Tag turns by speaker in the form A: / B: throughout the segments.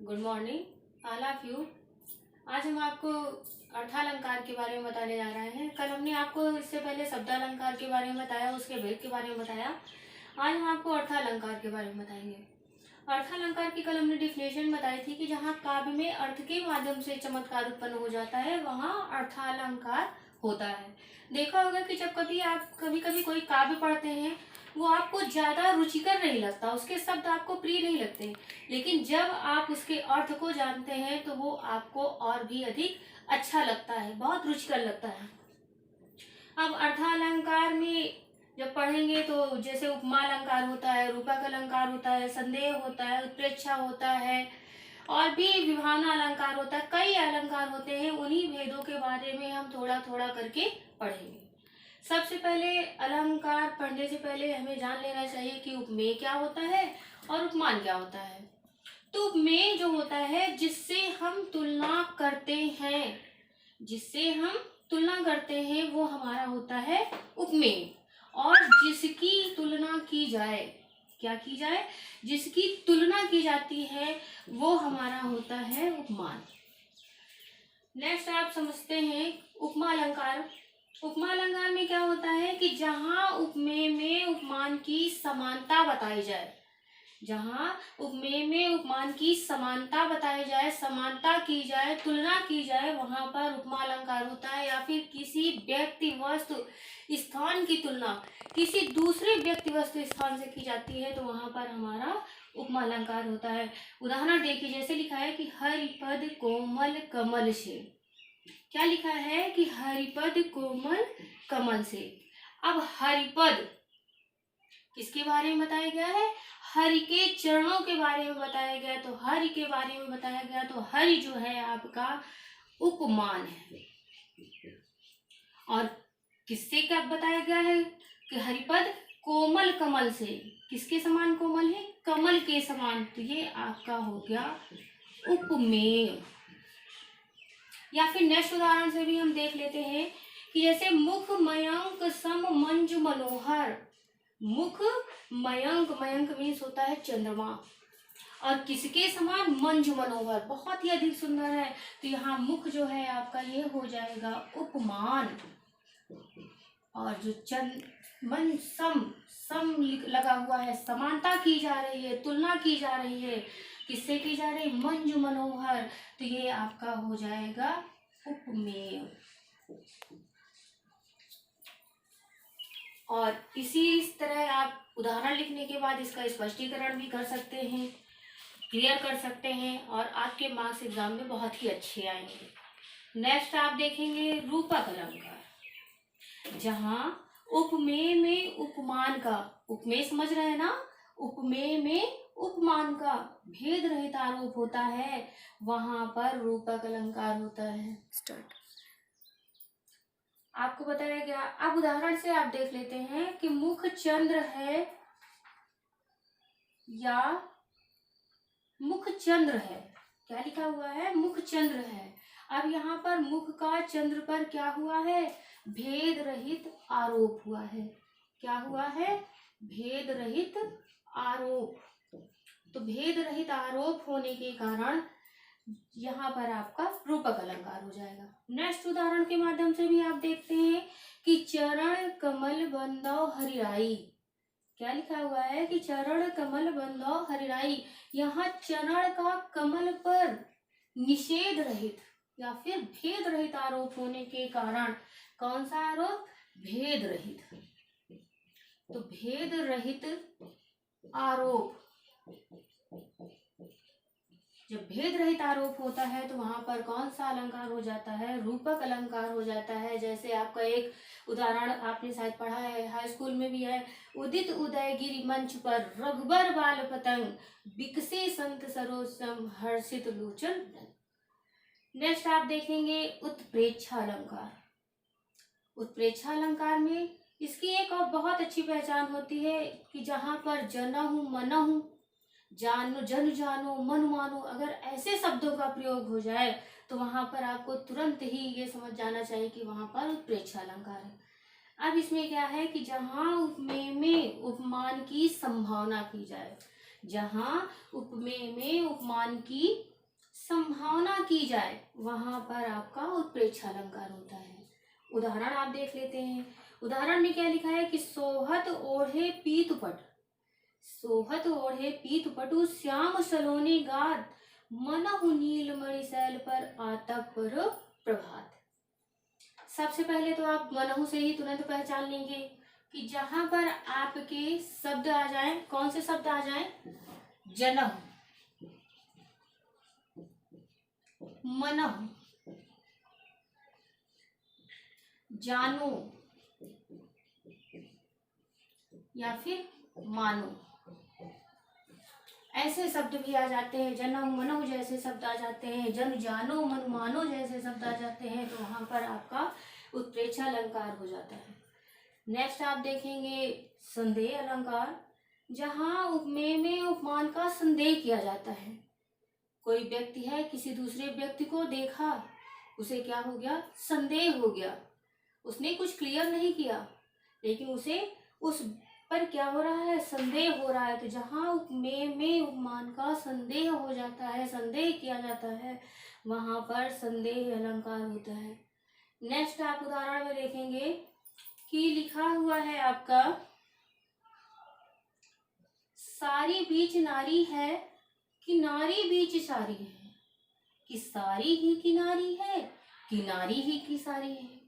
A: Good morning all of you. आज हम आपको अर्थालंकार के बारे में बताने जा रहे हैं। कल हमने आपको इससे पहले शब्दालंकार के बारे में बताया, उसके भेद के बारे में बताया। आज हम आपको अर्थालंकार के बारे में बताएंगे। अर्थालंकार की कल हमने डिफिनेशन बताई थी कि जहाँ काव्य में अर्थ के माध्यम से चमत्कार उत्पन्न हो जाता है वहाँ अर्थालंकार होता है। देखा होगा कि जब कभी आप कभी कभी कोई काव्य पढ़ते हैं वो आपको ज्यादा रुचिकर नहीं लगता, उसके शब्द आपको प्रिय नहीं लगते, लेकिन जब आप उसके अर्थ को जानते हैं तो वो आपको और भी अधिक अच्छा लगता है, बहुत रुचिकर लगता है। अब अर्थालंकार में जब पढ़ेंगे तो जैसे उपमा अलंकार होता है, रूपक अलंकार होता है, संदेह होता है, उत्प्रेक्षा होता है और भी विभावना अलंकार होता है, कई अलंकार होते हैं। उन्हीं भेदों के बारे में हम थोड़ा थोड़ा करके पढ़ेंगे। सबसे पहले अलंकार पढ़ने से पहले हमें जान लेना चाहिए कि उपमेय क्या होता है और उपमान क्या होता है। तो उपमेय जो होता है जिससे हम तुलना करते हैं, जिससे हम तुलना करते हैं वो हमारा होता है उपमेय। और जिसकी तुलना की जाए, क्या की जाए, जिसकी तुलना की जाती है वो हमारा होता है उपमान। नेक्स्ट आप समझते हैं उपमा अलंकार। उपमा अलंकार में क्या होता है कि जहां उपमेय में उपमान की समानता बताई जाए, जहां उपमेय में उपमान की समानता बताई जाए, समानता की जाए, तुलना की जाए, वहां पर उपमा अलंकार होता है। या फिर किसी व्यक्ति वस्तु स्थान की तुलना किसी दूसरे व्यक्ति वस्तु स्थान से की जाती है तो वहां पर हमारा उपमा अलंकार होता है। उदाहरण देखिए, जैसे लिखा है कि हरिपद कोमल कमल से। क्या लिखा है कि हरिपद कोमल कमल से। अब हरिपद किसके बारे में बताया गया है? हरि के चरणों के बारे में बताया गया। तो हरि के बारे में बताया गया तो हरि जो है आपका उपमान है। और किससे क्या बताया गया है कि हरिपद कोमल कमल से, किसके समान कोमल है? कमल के समान। तो ये आपका हो गया उपमेय। या फिर नेक्स्ट उदाहरण से भी हम देख लेते हैं कि जैसे मुख मयंक सम मंजु मनोहर। मुख मयंक, मयंक मीन्स होता है चंद्रमा, और किसके समान? मंजु मनोहर, बहुत ही अधिक सुंदर है। तो यहाँ मुख जो है आपका ये हो जाएगा उपमान। और जो चंद मन सम, सम लगा हुआ है, समानता की जा रही है, तुलना की जा रही है, किससे की जा रही है? मंजु मनोहर। तो ये आपका हो जाएगा उपमेय। और इस तरह आप उदाहरण लिखने के बाद इसका स्पष्टीकरण भी कर सकते हैं, क्लियर कर सकते हैं और आपके मार्क्स एग्जाम में बहुत ही अच्छे आएंगे। नेक्स्ट आप देखेंगे रूपक अलंकार, जहां उपमेय में उपमान का, उपमेय समझ रहे हैं ना, उपमेय में उपमान का भेद रहित आरोप होता है, वहां पर रूपक अलंकार होता है। स्टार्ट। आपको बताया गया। अब उदाहरण से आप देख लेते हैं कि मुख चंद्र है या मुख चंद्र है। क्या लिखा हुआ है? मुख चंद्र है। अब यहाँ पर मुख का चंद्र पर क्या हुआ है? भेद रहित आरोप हुआ है। क्या हुआ है? भेद रहित आरोप। तो भेद रहित आरोप होने के कारण यहाँ पर आपका रूपक अलंकार हो जाएगा। नेक्स्ट उदाहरण के माध्यम से भी आप देखते हैं कि चरण कमल बंदौ हरिराई। क्या लिखा हुआ है कि चरण कमल बंदौ हरिराई। यहाँ चरण का कमल पर निषेध रहित या फिर भेद रहित आरोप होने के कारण, कौन सा आरोप? भेद रहित। तो भेद रहित आरोप, जब भेद रहित आरोप होता है तो वहां पर कौन सा अलंकार हो जाता है? रूपक अलंकार हो जाता है। जैसे आपका एक उदाहरण आपने शायद पढ़ा है, हाई स्कूल में भी है, उदित उदय गिरि मंच पर रघुबर बाल पतंग, बिकसे संत सरोसम हर्षित लोचन। नेक्स्ट आप देखेंगे उत्प्रेक्षा अलंकार। उत्प्रेक्षा अलंकार में इसकी एक और बहुत अच्छी पहचान होती है कि जहां पर जनहु मनहु, जानो जन जानो मन मानो, अगर ऐसे शब्दों का प्रयोग हो जाए तो वहां पर आपको तुरंत ही ये समझ जाना चाहिए कि वहां पर उत्प्रेक्षा अलंकार है। अब इसमें क्या है कि जहां उपमेय में उपमान की संभावना की जाए, जहाँ उपमेय में उपमान की संभावना की जाए वहां पर आपका उत्प्रेक्षा अलंकार होता है। उदाहरण आप देख लेते हैं। उदाहरण में क्या लिखा है कि सोहत ओढ़े पीतपट, सोहत ओढ़े पीतपटु श्याम सलोने गाद, मनहु नीलमणि शैल पर आतप पर प्रभात। सबसे पहले तो आप मनहु से ही तुरंत पहचान लेंगे कि जहां पर आपके शब्द आ जाएं, कौन से शब्द आ जाएं? जनहु, मनहु, जानो या फिर मानो, ऐसे शब्द भी आ जाते हैं। जनहु मनहु जैसे शब्द आ जाते हैं, जन जानो मन मानो जैसे शब्द आ जाते हैं, तो वहां पर आपका उत्प्रेक्षा अलंकार हो जाता है। नेक्स्ट आप देखेंगे संदेह अलंकार, जहां उपमेय में उपमान का संदेह किया जाता है। कोई व्यक्ति है, किसी दूसरे व्यक्ति को देखा, उसे क्या हो गया? संदेह हो गया। उसने कुछ क्लियर नहीं किया, लेकिन उसे उस पर क्या हो रहा है? संदेह हो रहा है। तो जहां उपमेय में उपमान का संदेह हो जाता है, संदेह किया जाता है, वहां पर संदेह अलंकार होता है। नेक्स्ट आप उदाहरण में देखेंगे कि लिखा हुआ है आपका, सारी बीच नारी है कि नारी बीच सारी है, कि सारी ही की नारी है कि नारी ही की सारी है।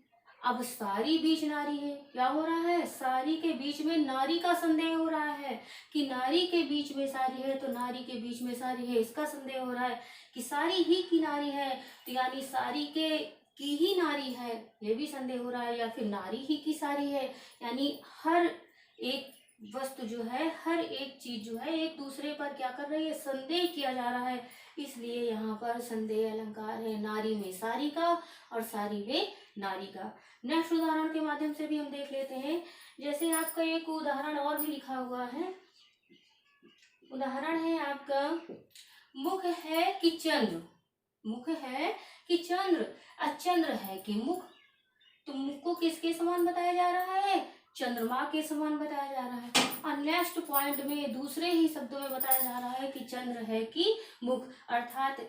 A: अब सारी बीच नारी है, क्या हो रहा है? सारी के बीच में नारी का संदेह हो रहा है, कि नारी के बीच में सारी है तो नारी के बीच में सारी है, इसका संदेह हो रहा है। कि सारी ही की नारी है, तो यानी सारी के की ही नारी है, ये भी संदेह हो रहा है। या फिर नारी ही की सारी है, यानी हर एक वस्तु जो है, हर एक चीज जो है एक दूसरे पर क्या कर रही है? संदेह किया जा रहा है। इसलिए यहाँ पर संदेह अलंकार है, नारी में सारी का और सारी में नारी का। नेक्स्ट उदाहरण के माध्यम से भी हम देख लेते हैं। जैसे आपका एक उदाहरण और भी लिखा हुआ है। उदाहरण है आपका, मुख है कि चंद्र, मुख है कि चंद्र, चंद्र है कि मुख। तो मुख को किसके समान बताया जा रहा है? चंद्रमा के समान बताया जा रहा है। और नेक्स्ट पॉइंट में दूसरे ही शब्दों में बताया जा रहा है कि चंद्र है कि मुख, अर्थात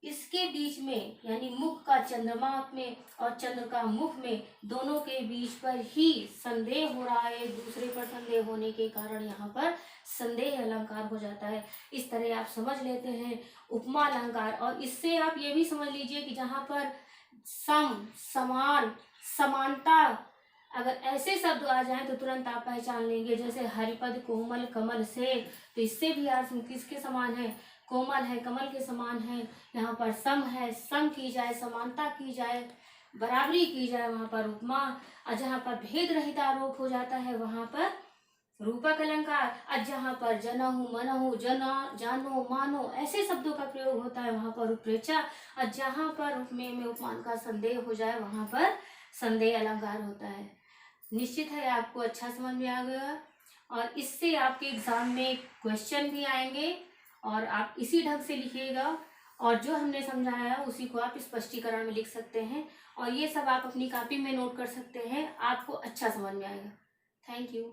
A: इसके बीच में, यानी मुख का चंद्रमा में और चंद्र का मुख में, दोनों के बीच पर ही संदेह हो रहा है। एक दूसरे पर संदेह होने के कारण यहाँ पर संदेह अलंकार हो जाता है। इस तरह आप समझ लेते हैं उपमा अलंकार। और इससे आप ये भी समझ लीजिए कि जहाँ पर सम, समान, समानता, अगर ऐसे शब्द आ जाएं तो तुरंत आप पहचान लेंगे। जैसे हरिपद कोमल कमल से, तो इससे भी आप किसके समान है? कोमल है, कमल के समान है। यहाँ पर सम है, सम की जाए, समानता की जाए, बराबरी की जाए, वहां पर उपमा। और जहाँ पर भेद रहित आरोप हो जाता है वहां पर रूपक अलंकार। और जहाँ पर जनहु मनहु जना जानो मानो ऐसे शब्दों का प्रयोग होता है वहां पर उत्प्रेक्षा। और जहाँ पर उपमेय में उपमान का संदेह हो जाए वहां पर संदेह अलंकार होता है। निश्चित है आपको अच्छा समझ में आ गया, और इससे आपके एग्जाम में क्वेश्चन भी आएंगे और आप इसी ढंग से लिखिएगा। और जो हमने समझाया है उसी को आप स्पष्टीकरण में लिख सकते हैं, और ये सब आप अपनी कॉपी में नोट कर सकते हैं। आपको अच्छा समझ में आएगा। Thank you.